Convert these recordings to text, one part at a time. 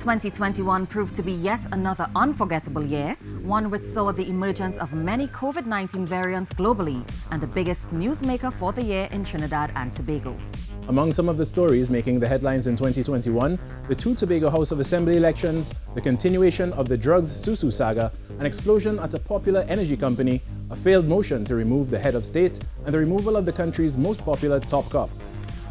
2021 proved to be yet another unforgettable year, one which saw the emergence of many COVID-19 variants globally and the biggest newsmaker for the year in Trinidad and Tobago. Among some of the stories making the headlines in 2021, the two Tobago House of Assembly elections, the continuation of the drugs Susu saga, an explosion at a popular energy company, a failed motion to remove the head of state, and the removal of the country's most popular top cop.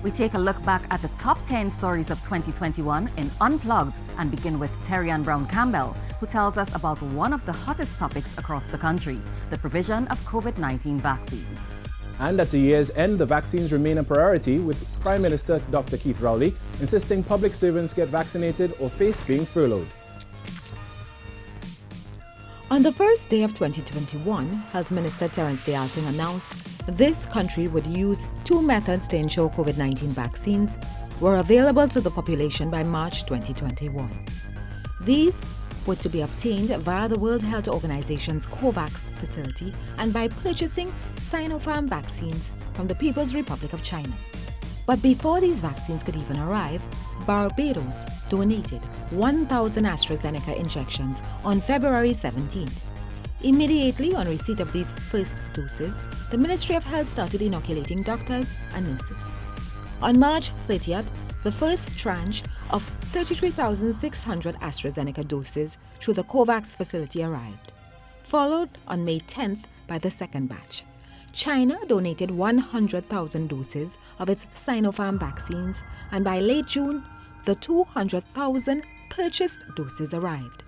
We take a look back at the top 10 stories of 2021 in Unplugged and begin with Terry-Ann Brown Campbell, who tells us about one of the hottest topics across the country, the provision of COVID-19 vaccines. And at the year's end, the vaccines remain a priority, with Prime Minister Dr. Keith Rowley insisting public servants get vaccinated or face being furloughed. On the first day of 2021, Health Minister Terence D'Arsing announced this country would use two methods to ensure COVID-19 vaccines were available to the population by March 2021. These were to be obtained via the World Health Organization's COVAX facility and by purchasing Sinopharm vaccines from the People's Republic of China. But before these vaccines could even arrive, Barbados donated 1,000 AstraZeneca injections on February 17th. Immediately on receipt of these first doses, the Ministry of Health started inoculating doctors and nurses. On March 30th, the first tranche of 33,600 AstraZeneca doses through the COVAX facility arrived, followed on May 10th by the second batch. China donated 100,000 doses of its Sinopharm vaccines, and by late June, the 200,000 purchased doses arrived.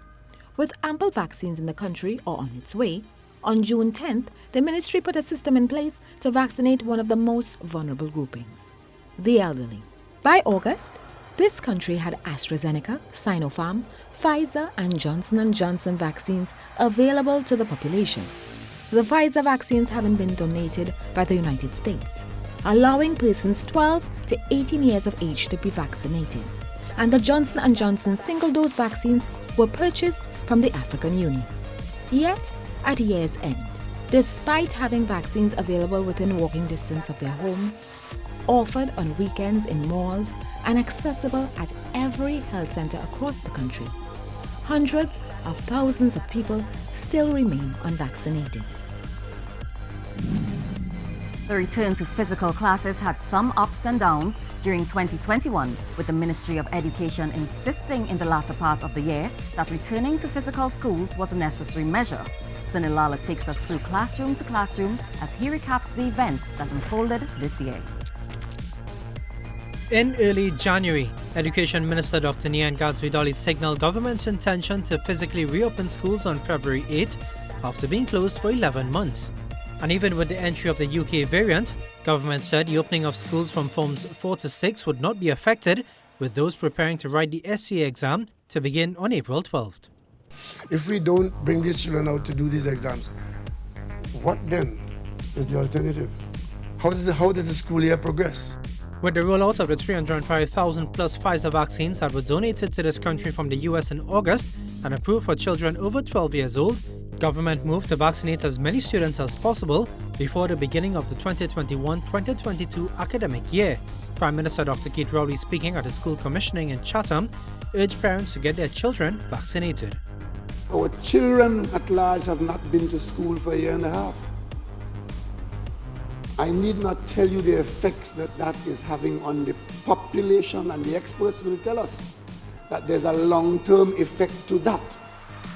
With ample vaccines in the country or on its way, on June 10th, the ministry put a system in place to vaccinate one of the most vulnerable groupings, the elderly. By August, this country had AstraZeneca, Sinopharm, Pfizer, and Johnson & Johnson vaccines available to the population. The Pfizer vaccines haven't been donated by the United States, allowing persons 12 to 18 years of age to be vaccinated. And the Johnson & Johnson single-dose vaccines were purchased from the African Union. Yet, at year's end, despite having vaccines available within walking distance of their homes, offered on weekends in malls, and accessible at every health center across the country, hundreds of thousands of people still remain unvaccinated. The return to physical classes had some ups and downs during 2021, with the Ministry of Education insisting in the latter part of the year that returning to physical schools was a necessary measure. Sunilala takes us through classroom to classroom as he recaps the events that unfolded this year. In early January, Education Minister Dr. Nian Gadsby-Dolly signalled government's intention to physically reopen schools on February 8 after being closed for 11 months. And even with the entry of the UK variant, government said the opening of schools from forms 4 to 6 would not be affected, with those preparing to write the SCA exam to begin on April 12th. If we don't bring these children out to do these exams, what then is the alternative? How does the school year progress? With the rollout of the 305,000 plus Pfizer vaccines that were donated to this country from the US in August and approved for children over 12 years old, government moved to vaccinate as many students as possible before the beginning of the 2021-2022 academic year. Prime Minister Dr. Keith Rowley, speaking at a school commissioning in Chatham, urged parents to get their children vaccinated. Our children at large have not been to school for a year and a half. I need not tell you the effects that is having on the population, and the experts will tell us that there's a long-term effect to that.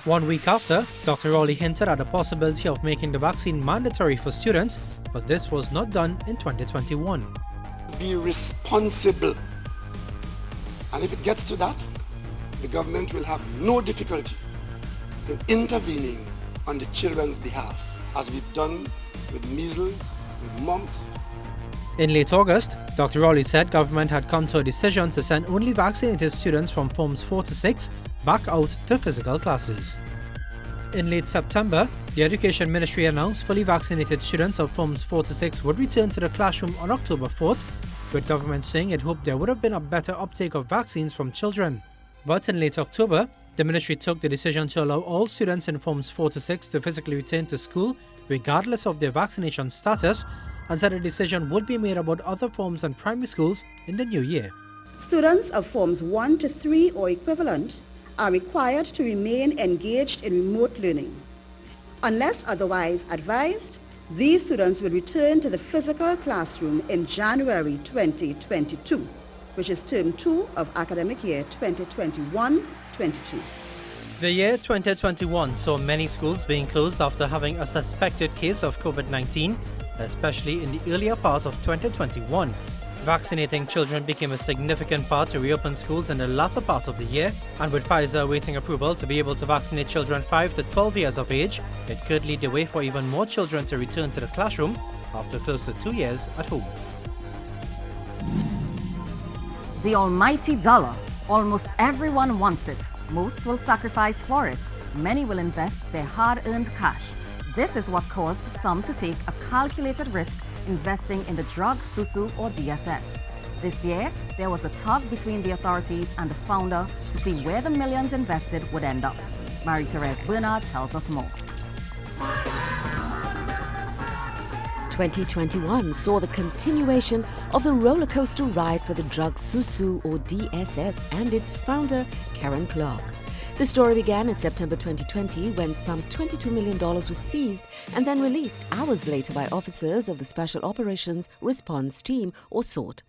1 week after, Dr. Rowley hinted at the possibility of making the vaccine mandatory for students, but this was not done in 2021. Be responsible. And if it gets to that, the government will have no difficulty in intervening on the children's behalf, as we've done with measles, with mumps. In late August, Dr. Rowley said government had come to a decision to send only vaccinated students from forms 4 to 6 back out to physical classes. In late September, the Education Ministry announced fully vaccinated students of forms 4 to 6 would return to the classroom on October 4th, with government saying it hoped there would have been a better uptake of vaccines from children. But in late October, the ministry took the decision to allow all students in forms 4 to 6 to physically return to school regardless of their vaccination status, and said a decision would be made about other forms and primary schools in the new year. Students of forms 1 to 3 or equivalent are required to remain engaged in remote learning. Unless otherwise advised, these students will return to the physical classroom in January 2022, which is term 2 of academic year 2021-22. The year 2021 saw many schools being closed after having a suspected case of COVID-19, especially in the earlier part of 2021. Vaccinating children became a significant part to reopen schools in the latter part of the year, and with Pfizer awaiting approval to be able to vaccinate children 5 to 12 years of age, it could lead the way for even more children to return to the classroom after close to 2 years at home. The almighty dollar. Almost everyone wants it. Most will sacrifice for it. Many will invest their hard-earned cash. This is what caused some to take a calculated risk investing in the drug SUSU or DSS. This year, there was a tug between the authorities and the founder to see where the millions invested would end up. Marie-Therese Bernard tells us more. 2021 saw the continuation of the roller coaster ride for the drug SUSU or DSS and its founder, Karen Clark. The story began in September 2020 when some $22 million was seized and then released hours later by officers of the Special Operations Response Team or SORT.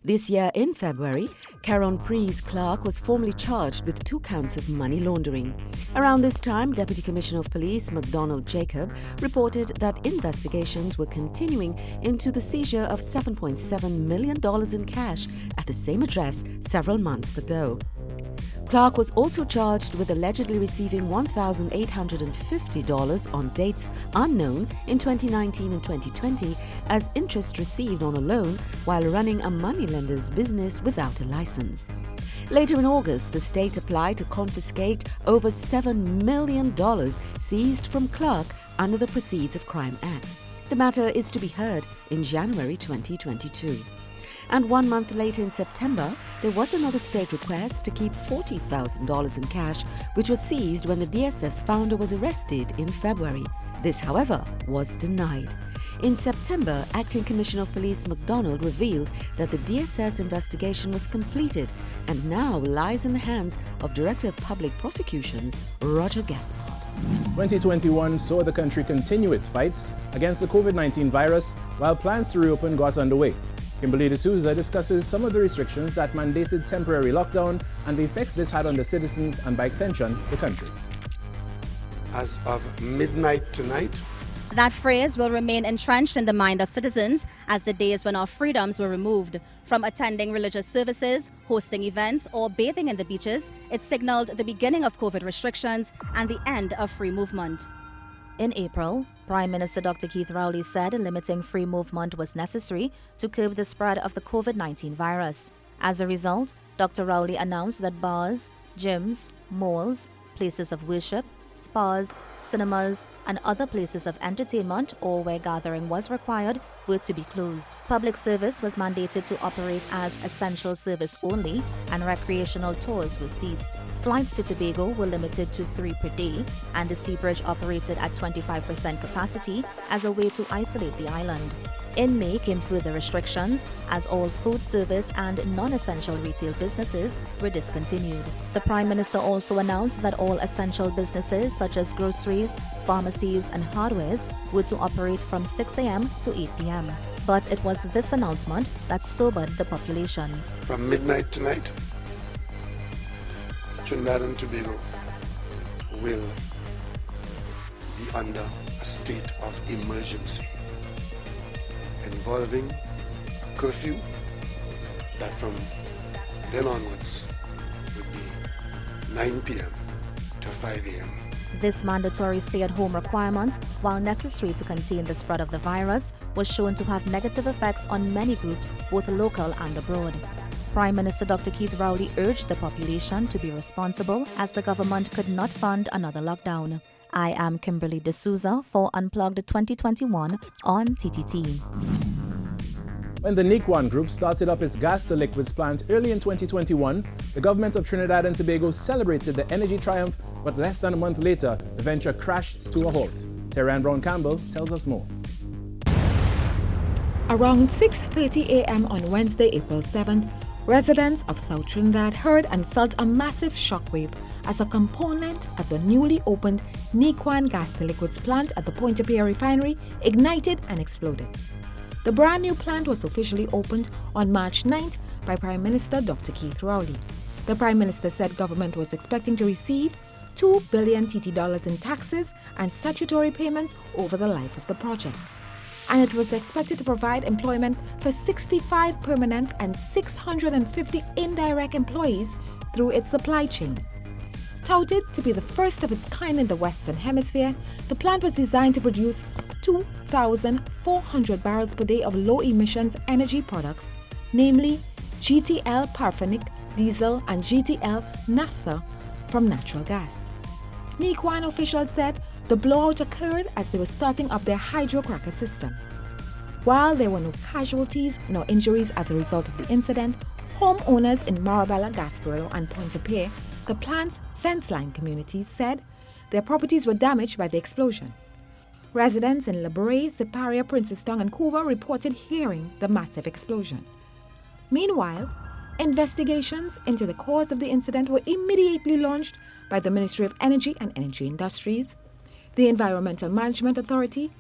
This year in February, Karen Priest Clark was formally charged with 2 counts of money laundering. Around this time, Deputy Commissioner of Police McDonald Jacob reported that investigations were continuing into the seizure of $7.7 million in cash at the same address several months ago. Clark was also charged with allegedly receiving $1,850 on dates unknown in 2019 and 2020 as interest received on a loan while running a moneylender's business without a license. Later in August, the state applied to confiscate over $7 million seized from Clark under the Proceeds of Crime Act. The matter is to be heard in January 2022. And 1 month later in September, there was another state request to keep $40,000 in cash, which was seized when the DSS founder was arrested in February. This, however, was denied. In September, Acting Commissioner of Police McDonald revealed that the DSS investigation was completed and now lies in the hands of Director of Public Prosecutions, Roger Gaspard. 2021 saw the country continue its fights against the COVID-19 virus while plans to reopen got underway. Kimberly D'Souza discusses some of the restrictions that mandated temporary lockdown and the effects this had on the citizens and, by extension, the country. As of midnight tonight, that phrase will remain entrenched in the mind of citizens as the days when our freedoms were removed. From attending religious services, hosting events, or bathing in the beaches, it signaled the beginning of COVID restrictions and the end of free movement. In April, Prime Minister Dr. Keith Rowley said limiting free movement was necessary to curb the spread of the COVID-19 virus. As a result, Dr. Rowley announced that bars, gyms, malls, places of worship, spas, cinemas, and other places of entertainment or where gathering was required were to be closed. Public service was mandated to operate as essential service only, and recreational tours were ceased. Flights to Tobago were limited to 3 per day, and the sea bridge operated at 25% capacity as a way to isolate the island. In May came further restrictions as all food service and non-essential retail businesses were discontinued. The Prime Minister also announced that all essential businesses such as groceries, pharmacies and hardwares were to operate from 6 a.m. to 8 p.m. But it was this announcement that sobered the population. from midnight tonight, Trinidad and Tobago will be under a state of emergency involving a curfew that from then onwards would be 9 p.m. to 5 a.m. This mandatory stay-at-home requirement, while necessary to contain the spread of the virus, was shown to have negative effects on many groups, both local and abroad. Prime Minister Dr. Keith Rowley urged the population to be responsible as the government could not fund another lockdown. I am Kimberly D'Souza for Unplugged 2021 on TTT. When the NIC1 group started up its gas-to-liquids plant early in 2021, the government of Trinidad and Tobago celebrated the energy triumph, but less than a month later, the venture crashed to a halt. Terran Brown-Campbell tells us more. Around 6:30 a.m. on Wednesday, April 7th, residents of South Trinidad heard and felt a massive shockwave as a component at the newly opened Nequan gas-to-liquids plant at the Pointe-a-Pierre refinery ignited and exploded. The brand new plant was officially opened on March 9th by Prime Minister Dr. Keith Rowley. The Prime Minister said government was expecting to receive $2 billion in taxes and statutory payments over the life of the project. And it was expected to provide employment for 65 permanent and 650 indirect employees through its supply chain. Touted to be the first of its kind in the Western Hemisphere, the plant was designed to produce 2,400 barrels per day of low-emissions energy products, namely GTL paraffinic, diesel, and GTL naphtha from natural gas. Nequan officials said the blowout occurred as they were starting up their hydrocracker system. While there were no casualties nor injuries as a result of the incident, homeowners in Marabella, Gasparillo, and Pointe-a-Pierre, the plant's fence line communities, said their properties were damaged by the explosion. Residents in Le Bray, Siparia, Princestown, and Couva reported hearing the massive explosion. Meanwhile, investigations into the cause of the incident were immediately launched by the Ministry of Energy and Energy Industries, the Environmental Management Authority,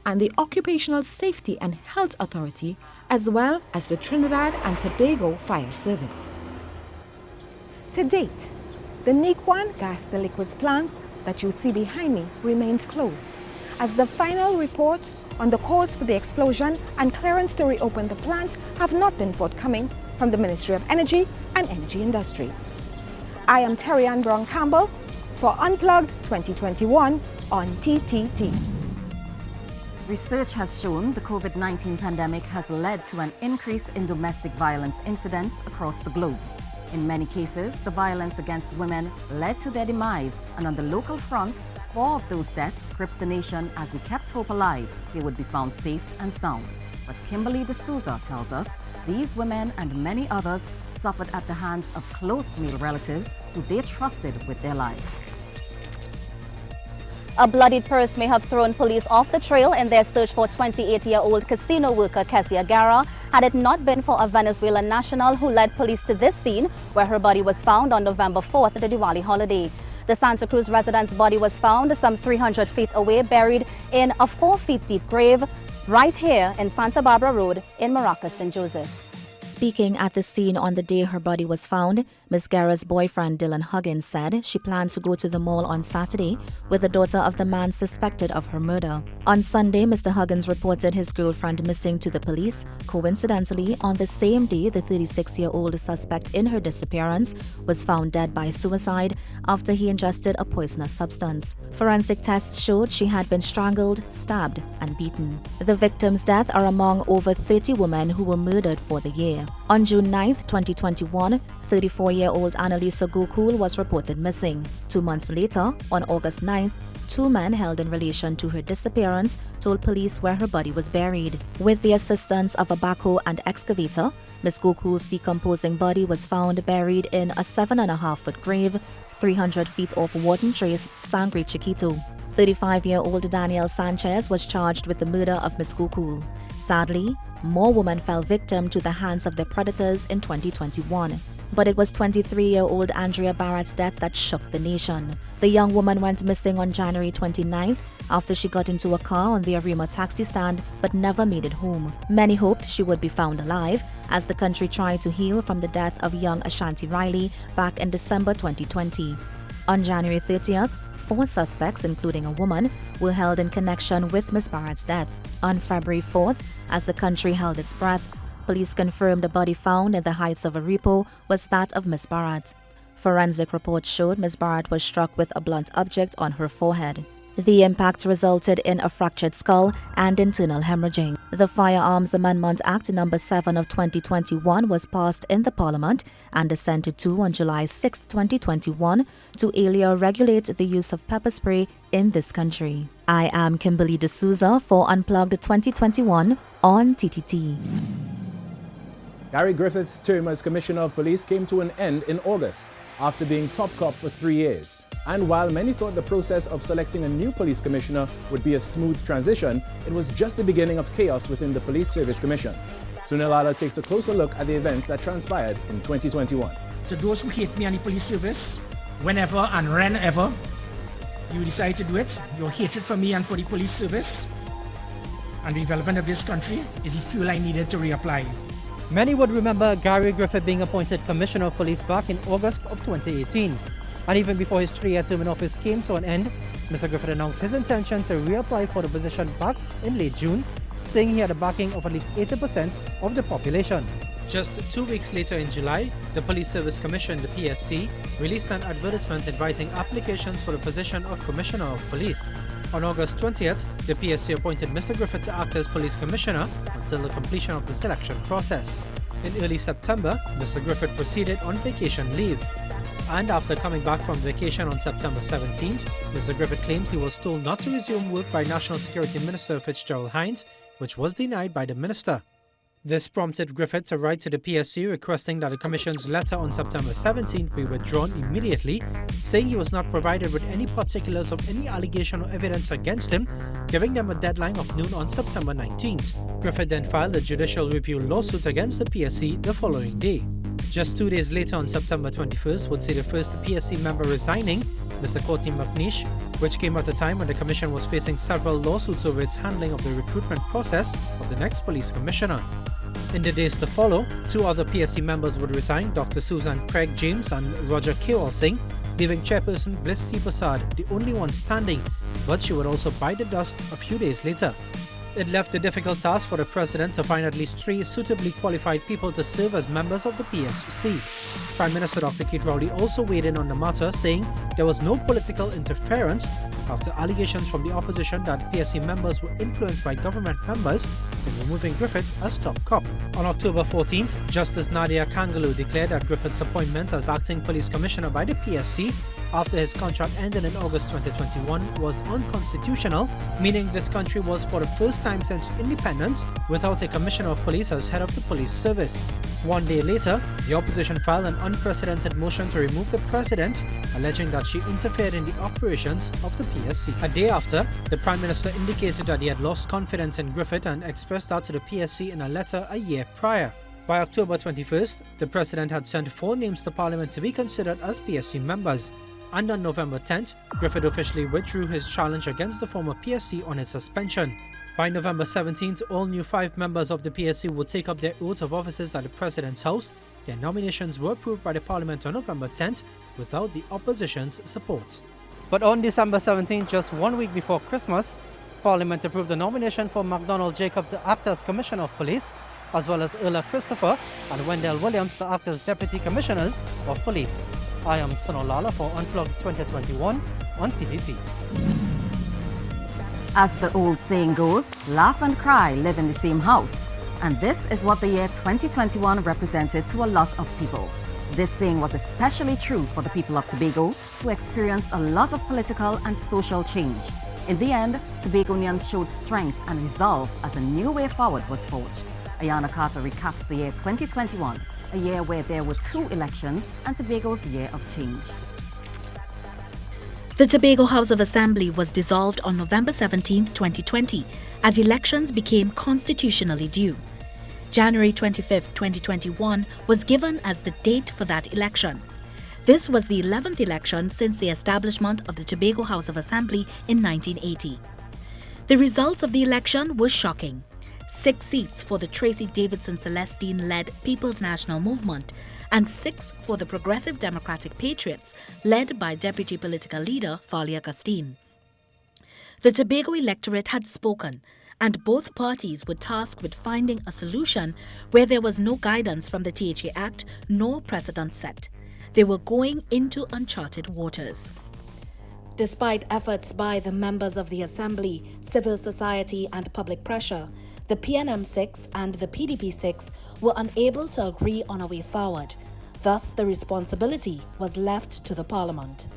and the Occupational Safety and Health Authority, as well as the Trinidad and Tobago Fire Service. To date, the Nequan gas-to-liquids plant that you see behind me remains closed, as the final report on the cause for the explosion and clearance to reopen the plant have not been forthcoming from the Ministry of Energy and Energy Industries. I am Terry Ann Brown Campbell for Unplugged 2021 on TTT. Research has shown the COVID-19 pandemic has led to an increase in domestic violence incidents across the globe. In many cases, the violence against women led to their demise, and on the local front, 4 of those deaths gripped the nation as we kept hope alive they would be found safe and sound. But Kimberly D'Souza tells us these women and many others suffered at the hands of close male relatives who they trusted with their lives. A bloodied purse may have thrown police off the trail in their search for 28-year-old casino worker Kezia Guerra had it not been for a Venezuelan national who led police to this scene where her body was found on November 4th, the Diwali holiday. The Santa Cruz resident's body was found some 300 feet away, buried in a 4 feet deep grave right here in Santa Barbara Road in Maracas, St. Joseph. Speaking at the scene on the day her body was found, Ms. Guerra's boyfriend Dylan Huggins said she planned to go to the mall on Saturday with the daughter of the man suspected of her murder. On Sunday, Mr. Huggins reported his girlfriend missing to the police. Coincidentally, on the same day, the 36-year-old suspect in her disappearance was found dead by suicide after he ingested a poisonous substance. Forensic tests showed she had been strangled, stabbed, and beaten. The victims' deaths are among over 30 women who were murdered for the year. On June 9, 2021, 34-year-old Annalisa Gokul was reported missing. 2 months later, on August 9th, 2 men held in relation to her disappearance told police where her body was buried. With the assistance of a backhoe and excavator, Ms. Gokul's decomposing body was found buried in a 7.5-foot grave 300 feet off Wharton Trace, Sangre Chiquito. 35-year-old Daniel Sanchez was charged with the murder of Ms. Gokul. Sadly, more women fell victim to the hands of their predators in 2021. But it was 23-year-old Andrea Barrett's death that shook the nation. The young woman went missing on January 29th after she got into a car on the Arima taxi stand but never made it home. Many hoped she would be found alive as the country tried to heal from the death of young Ashanti Riley back in December 2020. On January 30th, 4 suspects, including a woman, were held in connection with Ms. Barrett's death. On February 4th, as the country held its breath, police confirmed the body found in the heights of Aripo was that of Ms. Barrett. Forensic reports showed Ms. Barrett was struck with a blunt object on her forehead. The impact resulted in a fractured skull and internal hemorrhaging. The Firearms Amendment Act No. 7 of 2021 was passed in the Parliament and assented to on July 6, 2021 to earlier regulate the use of pepper spray in this country. I am Kimberly D'Souza for Unplugged 2021 on TTT. Gary Griffith's term as Commissioner of Police came to an end in August after being top cop for 3 years. And while many thought the process of selecting a new police commissioner would be a smooth transition, it was just the beginning of chaos within the Police Service Commission. Sunilala takes a closer look at the events that transpired in 2021. To those who hate me and the police service, whenever and whenever you decide to do it, your hatred for me and for the police service and the development of this country is the fuel I needed to reapply. Many would remember Gary Griffith being appointed Commissioner of Police back in August of 2018. And even before his 3-year term in office came to an end, Mr. Griffith announced his intention to reapply for the position back in late June, saying he had a backing of at least 80% of the population. Just 2 weeks later in July, the Police Service Commission, the PSC, released an advertisement inviting applications for the position of Commissioner of Police. On August 20th, the PSC appointed Mr. Griffith to act as Police Commissioner until the completion of the selection process. In early September, Mr. Griffith proceeded on vacation leave. And after coming back from vacation on September 17th, Mr. Griffith claims he was told not to resume work by National Security Minister Fitzgerald Hines, which was denied by the minister. This prompted Griffith to write to the PSC requesting that the Commission's letter on September 17th be withdrawn immediately, saying he was not provided with any particulars of any allegation or evidence against him, giving them a deadline of noon on September 19th. Griffith then filed a judicial review lawsuit against the PSC the following day. Just 2 days later, on September 21st, would see the first PSC member resigning, Mr. Courtney McNeish, which came at a time when the Commission was facing several lawsuits over its handling of the recruitment process of the next Police Commissioner. In the days to follow, 2 other PSC members would resign, Dr. Susan Craig James and Roger Kewal Singh, leaving Chairperson Bliss C. Prasad the only one standing, but she would also bite the dust a few days later. It left a difficult task for the President to find at least 3 suitably qualified people to serve as members of the PSC. Prime Minister Dr. Keith Rowley also weighed in on the matter, saying there was no political interference after allegations from the opposition that PSC members were influenced by government members in removing Griffith as top cop. On October 14th, Justice Nadia Kangaloo declared that Griffith's appointment as acting police commissioner by the PSC after his contract ended in August 2021 was unconstitutional, meaning this country was for the first time since independence without a commissioner of police as head of the police service. 1 day later, the opposition filed an unprecedented motion to remove the president, alleging that she interfered in the operations of the PSC. A day after, the Prime Minister indicated that he had lost confidence in Griffith and expressed that to the PSC in a letter a year prior. By October 21st, the President had sent 4 names to Parliament to be considered as PSC members. And on November 10th, Griffith officially withdrew his challenge against the former PSC on his suspension. By November 17th, all new 5 members of the PSC would take up their oath of offices at the President's house. Their nominations were approved by the Parliament on November 10th without the opposition's support. But on December 17th, just 1 week before Christmas, Parliament approved the nomination for MacDonald Jacob to act as Commissioner of Police, as well as Erla Christopher and Wendell Williams to act as Deputy Commissioners of Police. I am Sunol Lala for Unplugged 2021 on TTT. As the old saying goes, laugh and cry live in the same house. And this is what the year 2021 represented to a lot of people. This saying was especially true for the people of Tobago, who experienced a lot of political and social change. In the end, Tobagonians showed strength and resolve as a new way forward was forged. Ayana Carter recaps the year 2021, a year where there were 2 elections and Tobago's year of change. The Tobago House of Assembly was dissolved on November 17, 2020, as elections became constitutionally due. January 25, 2021 was given as the date for that election. This was the 11th election since the establishment of the Tobago House of Assembly in 1980. The results of the election were shocking. 6 seats for the Tracy Davidson Celestine-led People's National Movement and 6 for the Progressive Democratic Patriots, led by Deputy Political Leader Fali Augustine. The Tobago electorate had spoken, and both parties were tasked with finding a solution where there was no guidance from the THA Act nor precedent set. They were going into uncharted waters. Despite efforts by the members of the Assembly, civil society and public pressure, the PNM-6 and the PDP-6 were unable to agree on a way forward. Thus, the responsibility was left to the Parliament.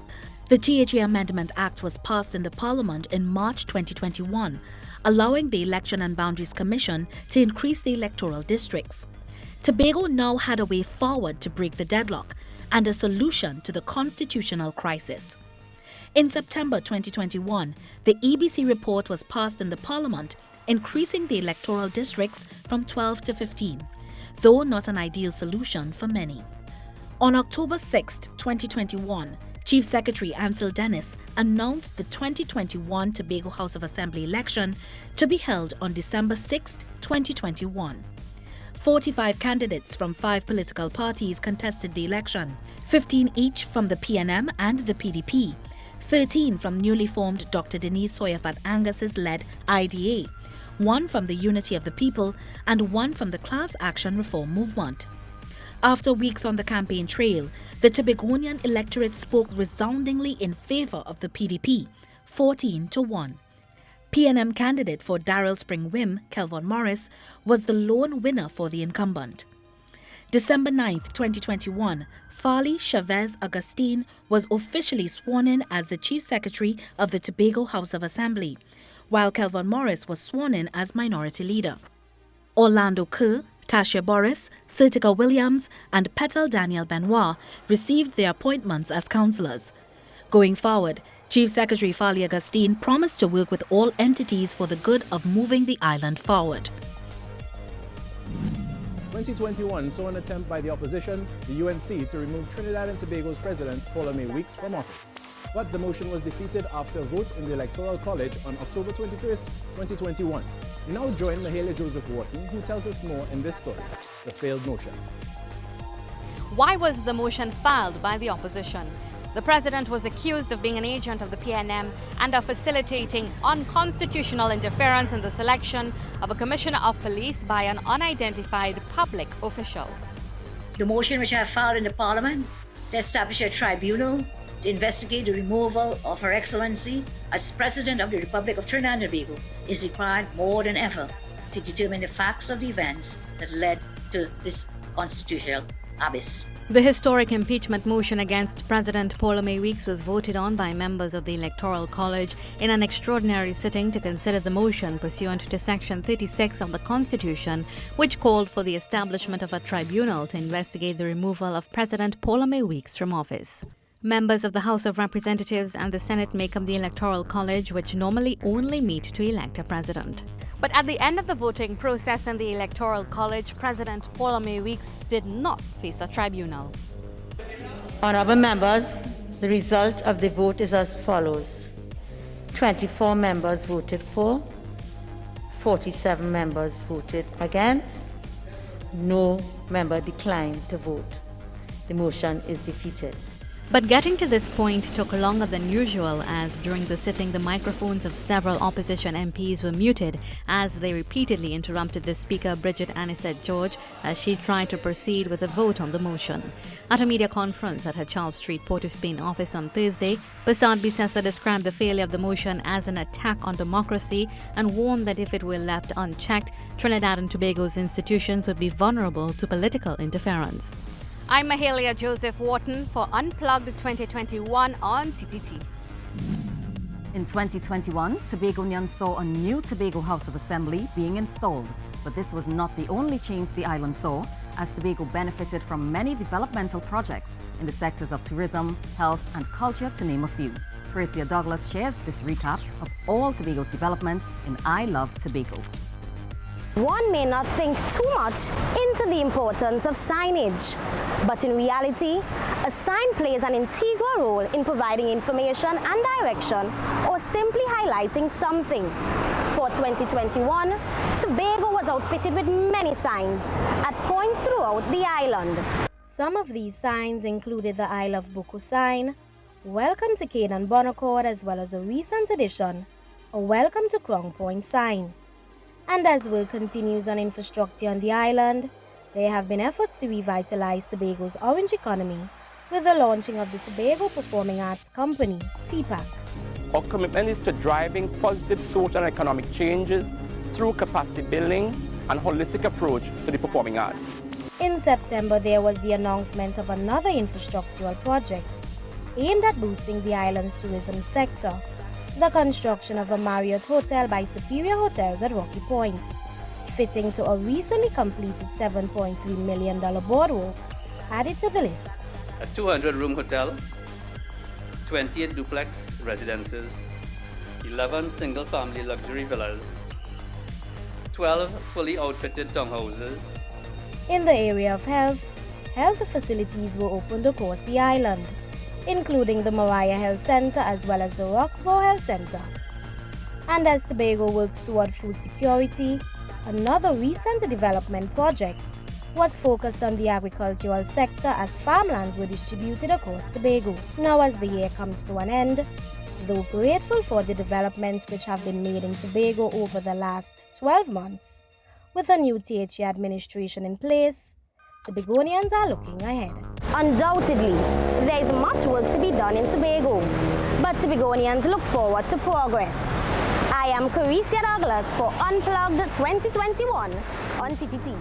The THA Amendment Act was passed in the Parliament in March 2021, allowing the Election and Boundaries Commission to increase the electoral districts. Tobago now had a way forward to break the deadlock and a solution to the constitutional crisis. In September 2021, the EBC report was passed in the Parliament, increasing the electoral districts from 12 to 15, though not an ideal solution for many. On October 6, 2021, Chief Secretary Ansel Dennis announced the 2021 Tobago House of Assembly election to be held on December 6, 2021. 45 candidates from 5 political parties contested the election, 15 each from the PNM and the PDP, 13 from newly formed Dr. Denise Soyafat-Angus's-led IDA, 1 from the Unity of the People, and 1 from the Class Action Reform Movement. After weeks on the campaign trail, the Tobagonian electorate spoke resoundingly in favour of the PDP, 14-1. PNM candidate for Darrell Spring Wim, Kelvin Morris, was the lone winner for the incumbent. December 9, 2021, Farley Chavez Augustine was officially sworn in as the Chief Secretary of the Tobago House of Assembly, while Kelvin Morris was sworn in as Minority Leader. Orlando Kerr, Tasha Boris, Sertica Williams, and Petal Daniel Benoit received their appointments as councillors. Going forward, Chief Secretary Farley Augustine promised to work with all entities for the good of moving the island forward. 2021 saw an attempt by the opposition, the UNC, to remove Trinidad and Tobago's president, Paul May Weeks, from office. But the motion was defeated after a vote in the Electoral College on October 21st, 2021. We now join Mahalia Joseph Wharton, who tells us more in this story, the failed motion. Why was the motion filed by the opposition? The president was accused of being an agent of the PNM and of facilitating unconstitutional interference in the selection of a commissioner of police by an unidentified public official. The motion which I have filed in the Parliament to establish a tribunal to investigate the removal of Her Excellency as President of the Republic of Trinidad and Tobago is required more than ever to determine the facts of the events that led to this constitutional abyss. The historic impeachment motion against President Paul May Weeks was voted on by members of the Electoral College in an extraordinary sitting to consider the motion pursuant to Section 36 of the Constitution, which called for the establishment of a tribunal to investigate the removal of President Paul May Weeks from office. Members of the House of Representatives and the Senate make up the Electoral College, which normally only meet to elect a president. But at the end of the voting process in the Electoral College, President Paul May Weeks did not face a tribunal. Honourable members, the result of the vote is as follows. 24 members voted for, 47 members voted against, no member declined to vote. The motion is defeated. But getting to this point took longer than usual, as during the sitting the microphones of several opposition MPs were muted as they repeatedly interrupted the Speaker Bridget Anisette George as she tried to proceed with a vote on the motion. At a media conference at her Charles Street Port of Spain office on Thursday, Basad Bissessa described the failure of the motion as an attack on democracy and warned that if it were left unchecked, Trinidad and Tobago's institutions would be vulnerable to political interference. I'm Mahalia Joseph Wharton for Unplugged 2021 on TTT. In 2021, Tobagonians saw a new Tobago House of Assembly being installed. But this was not the only change the island saw, as Tobago benefited from many developmental projects in the sectors of tourism, health and culture, to name a few. Percia Douglas shares this recap of all Tobago's developments in I Love Tobago. One may not think too much into the importance of signage, but in reality, a sign plays an integral role in providing information and direction or simply highlighting something. For 2021, Tobago was outfitted with many signs at points throughout the island. Some of these signs included the I Love Buku sign, Welcome to Cane and Bonaccord, as well as a recent addition, a Welcome to Crown Point sign. And as work continues on infrastructure on the island, there have been efforts to revitalize Tobago's orange economy with the launching of the Tobago Performing Arts Company, TPAC. Our commitment is to driving positive social and economic changes through capacity building and holistic approach to the performing arts. In September, there was the announcement of another infrastructural project aimed at boosting the island's tourism sector, the construction of a Marriott Hotel by Superior Hotels at Rocky Point, fitting to a recently completed $7.3 million boardwalk, added to the list. A 200-room hotel, 28 duplex residences, 11 single-family luxury villas, 12 fully outfitted townhouses. In the area of health facilities were opened across the island. including the Mariah Health Center as well as the Roxbow Health Center. And as Tobago works toward food security, another recent development project was focused on the agricultural sector as farmlands were distributed across Tobago. Now as the year comes to an end, though grateful for the developments which have been made in Tobago over the last 12 months, with a new THA administration in place, Tobagonians are looking ahead. Undoubtedly, there is much work to be done in Tobago, but Tobagonians look forward to progress. I am Caricia Douglas for Unplugged 2021 on TTT.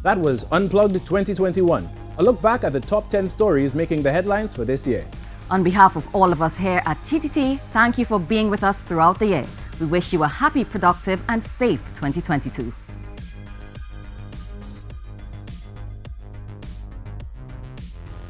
That was Unplugged 2021, a look back at the top 10 stories making the headlines for this year. On behalf of all of us here at TTT, thank you for being with us throughout the year. We wish you a happy, productive, and safe 2022.